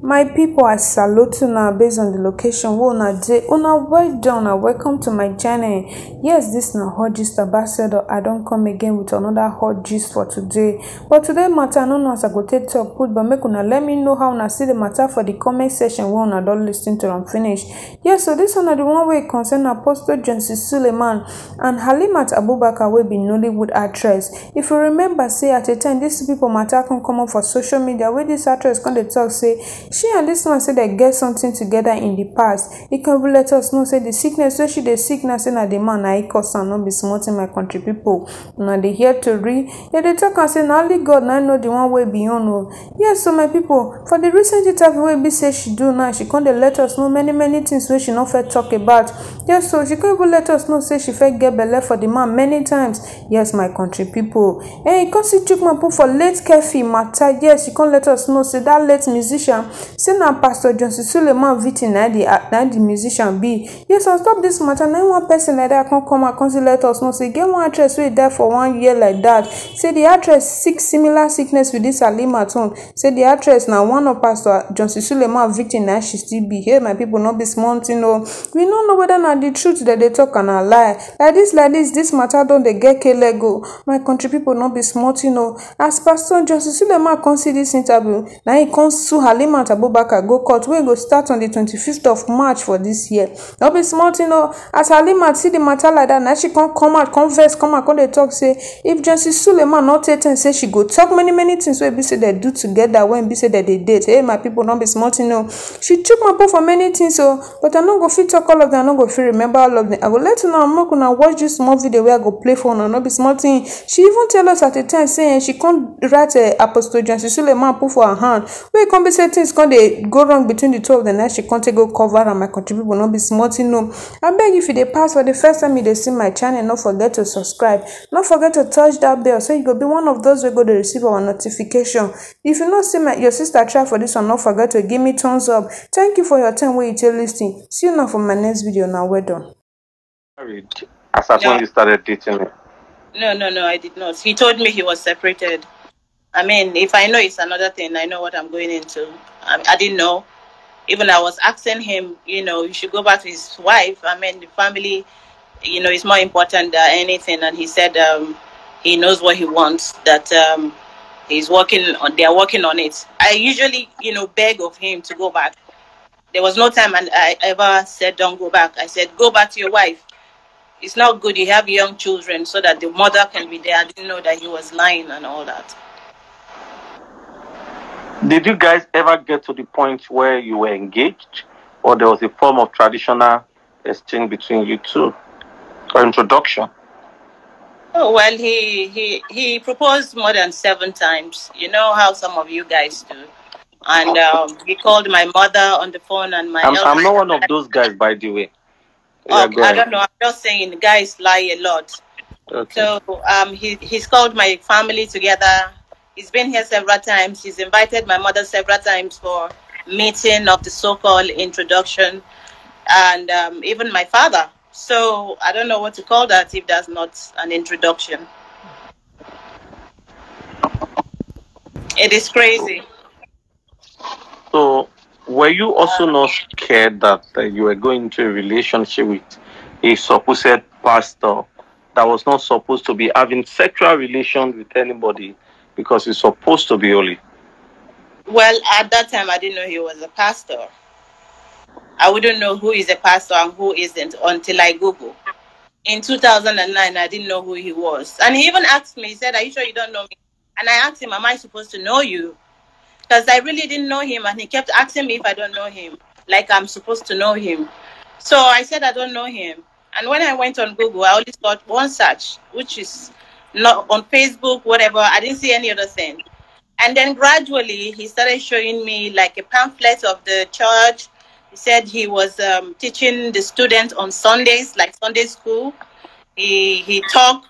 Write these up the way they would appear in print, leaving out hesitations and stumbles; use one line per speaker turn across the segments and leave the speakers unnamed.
My people, I salute una based on the location wey una dey. Una well done and welcome to my channel. Yes, this na hot gist ambassador. I don come again with another hot gist for today. But today matter, I no know as I go take talk put, but make una let me know how una see the matter for the comment section wey una don lis ten to am finish. Yes, so this one na the one wey concern Apostle Suleman and Halima Abubakar wey be Nollywood actress. If you remember, say at a time these people matter come up for social media wey this actress come dey talk say she and this man say they get something together in the past. It can let us know say the sickness wey she dey sick now say na the man na he cause am, no be small thing, my country people. Una dey hear tori. They dey talk and say na only God na know the one way beyond. Oh yes, so my people, for the recent interview wey be say she do now, she come dey let us know many things wey she no fit talk about. Yes, so she can't even let us know say she fit get belle for the man many times. Yes, my country people. Hey, come see chook my put for late Kefi matter. Yes, she can't let us know say that late musician say na Pastor Suleman victim na the musician be. Yes, on top this matter, na one person like that can come and come let us know say get one actress wey die for 1 year like that. Say the actress sick similar sickness with this Halima tone. Say the actress now one of Pastor Suleman victim na she still be. Here my people, not be small thing. No, we don't know whether na the truth that they talk and a lie. Like this matter don't they get Lego. My country people, not be small thing. No, as Pastor Suleman come see this interview, now he comes sue Halima Abubakar go court wey go start on the 25th of March for this year. Not be small thing. No, as Halima see the matter like that, now she come out, confess, come out, come they talk say if Justice Suleman not take time, say she go talk many things wey be say they do together when be say that they date. Hey, my people, not be small thing. No, she took my put for many things. So, but I no go fit talk all of them. I no go fit remember all of them. I go let you know. I'm not gonna watch this small video where I go play for her. Not be small thing. She even tell us at the time saying she can't write a Apostle Justice Suleman put for her hand. Where it can't be say things can't they go wrong between the two of them. Now she can't go cover and my country people not be small thing. No, I beg if you dey pass for the first time you dey see my channel, don't forget to subscribe. Don't forget to touch that bell so you go be one of those who go to receive our notification. If you not see your sister try for this one, don't forget to give me thumbs up. Thank you for your time where you tell listening. See you now for my next video. Now well done.
As at when you started dating him?
No, I did not. He told me he was separated. I mean, if I know it's another thing, I know what I'm going into. I didn't know. Even I was asking him, you should go back to his wife. I mean, the family, is more important than anything. And he said he knows what he wants, that they're working on it. I usually, beg of him to go back. There was no time and I ever said, don't go back. I said, go back to your wife. It's not good. You have young children so that the mother can be there. I didn't know that he was lying and all that.
Did you guys ever get to the point where you were engaged, or there was a form of traditional exchange between you two, or introduction?
Oh, well, he proposed more than 7 times. You know how some of you guys do. And he called my mother on the phone and my
I'm not one of those guys, by the way.
Oh, yeah, I don't know. I'm just saying guys lie a lot. Okay. So he's called my family together. He's been here several times. He's invited my mother several times for meeting of the so-called introduction, and even my father. So I don't know what to call that if that's not an introduction. It is crazy.
So were you also not scared that you were going into a relationship with a supposed pastor that was not supposed to be having sexual relations with anybody because he's supposed to be holy?
Well, at that time, I didn't know he was a pastor. I wouldn't know who is a pastor and who isn't until I Google. In 2009, I didn't know who he was. And he even asked me, he said, are you sure you don't know me? And I asked him, am I supposed to know you? Because I really didn't know him. And he kept asking me if I don't know him, like I'm supposed to know him. So I said, I don't know him. And when I went on Google, I only got one search, which is not on Facebook, whatever. I didn't see any other thing. And then gradually, he started showing me like a pamphlet of the church. He said he was teaching the students on Sundays, like Sunday school. He taught,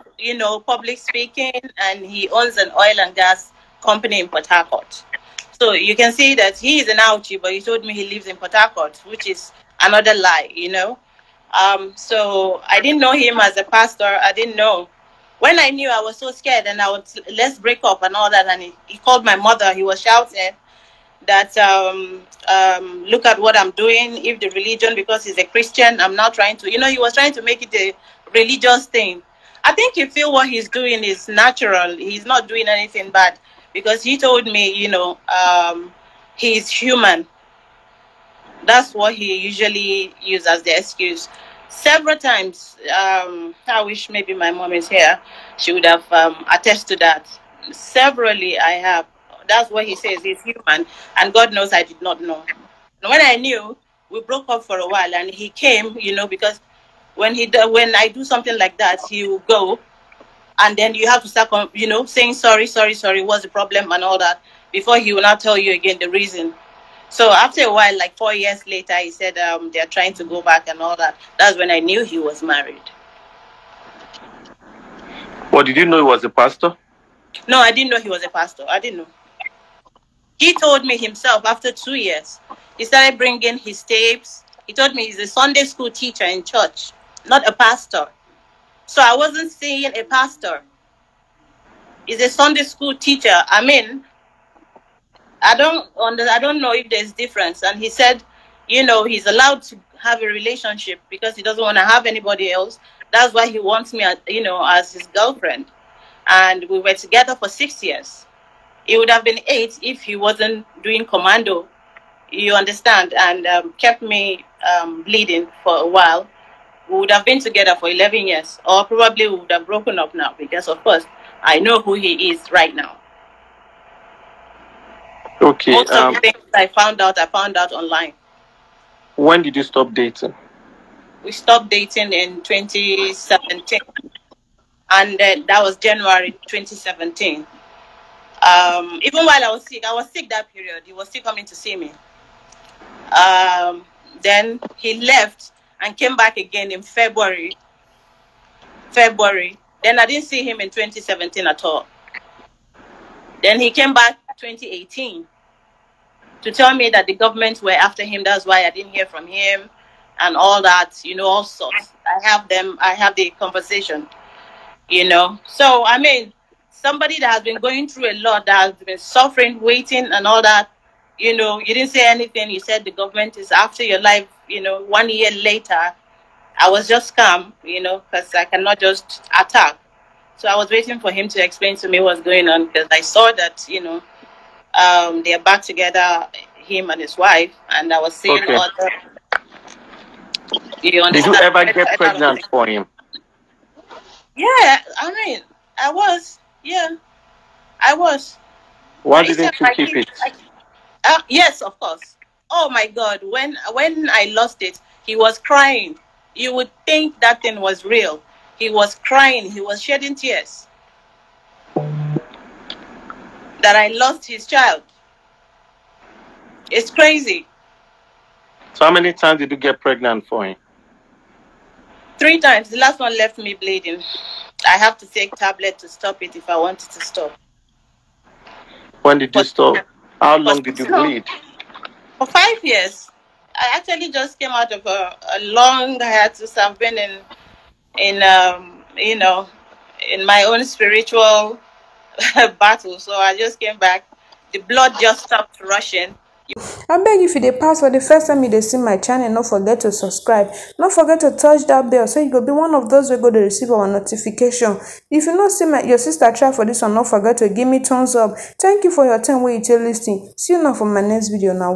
public speaking, and he owns an oil and gas company in Port Harcourt. So you can see that he is an ouchie, but he told me he lives in Port Harcourt, which is another lie, So I didn't know him as a pastor. I didn't know. When I knew, I was so scared, and let's break up and all that. And he called my mother. He was shouting that look at what I'm doing. If the religion, because he's a Christian, I'm not trying to, he was trying to make it a religious thing. I think he feel what he's doing is natural. He's not doing anything bad, because he told me, he's human. That's what he usually uses as the excuse. Several times, I wish maybe my mom is here. She would have attested to that. Severally, I have. That's what he says. He's human, and God knows I did not know. And when I knew, we broke up for a while, and he came, because when I do something like that, he will go, and then you have to start, saying sorry, what's the problem and all that, before he will not tell you again the reason. So after a while, like 4 years later, he said they're trying to go back and all that. That's when I knew he was married.
Well, did you know he was a pastor?
No, I didn't know he was a pastor. I didn't know. He told me himself after 2 years. He started bringing his tapes. He told me he's a Sunday school teacher in church, not a pastor. So I wasn't seeing a pastor. He's a Sunday school teacher. I mean, I don't know if there's difference. And he said, he's allowed to have a relationship because he doesn't want to have anybody else. That's why he wants me, as his girlfriend. And we were together for 6 years. It would have been 8 if he wasn't doing commando, you understand, and kept me bleeding for a while. We would have been together for 11 years, or probably we would have broken up now, because, of course, I know who he is right now.
Okay.
Most of the things I found out online.
When did you stop dating?
We stopped dating in 2017, and that was January 2017. Even while I was sick that period. He was still coming to see me. Then he left and came back again in February. Then I didn't see him in 2017 at all. Then he came back 2018 to tell me that the government were after him. That's why I didn't hear from him and all that, all sorts. I have the conversation, So, I mean, somebody that has been going through a lot, that has been suffering, waiting and all that, you didn't say anything. You said the government is after your life, 1 year later. I was just calm, because I cannot just attack. So I was waiting for him to explain to me what's going on, because I saw that, they are back together, him and his wife, and I was seeing other. You understand?
Did you ever get pregnant for him?
Yeah, I mean, I was. Yeah, I was.
Why didn't you keep it?
Yes, of course. Oh my God, when I lost it, he was crying. You would think that thing was real. He was crying. He was shedding tears that I lost his child. It's crazy.
So how many times did you get pregnant for him?
3 times. The last one left me bleeding. I have to take tablet to stop it if I wanted to stop.
When did you stop? How long did you bleed?
For 5 years. I actually just came out of a long hiatus. I've been in my own spiritual battle. So I just came back. The blood just stopped rushing.
I beg, if you dey pass for the first time you dey see my channel, don't forget to subscribe. Don't forget to touch that bell so you go be one of those who go to receive our notification. If you not see your sister try for this one, don't forget to give me thumbs up. Thank you for your time where you take listening. See you now for my next video now.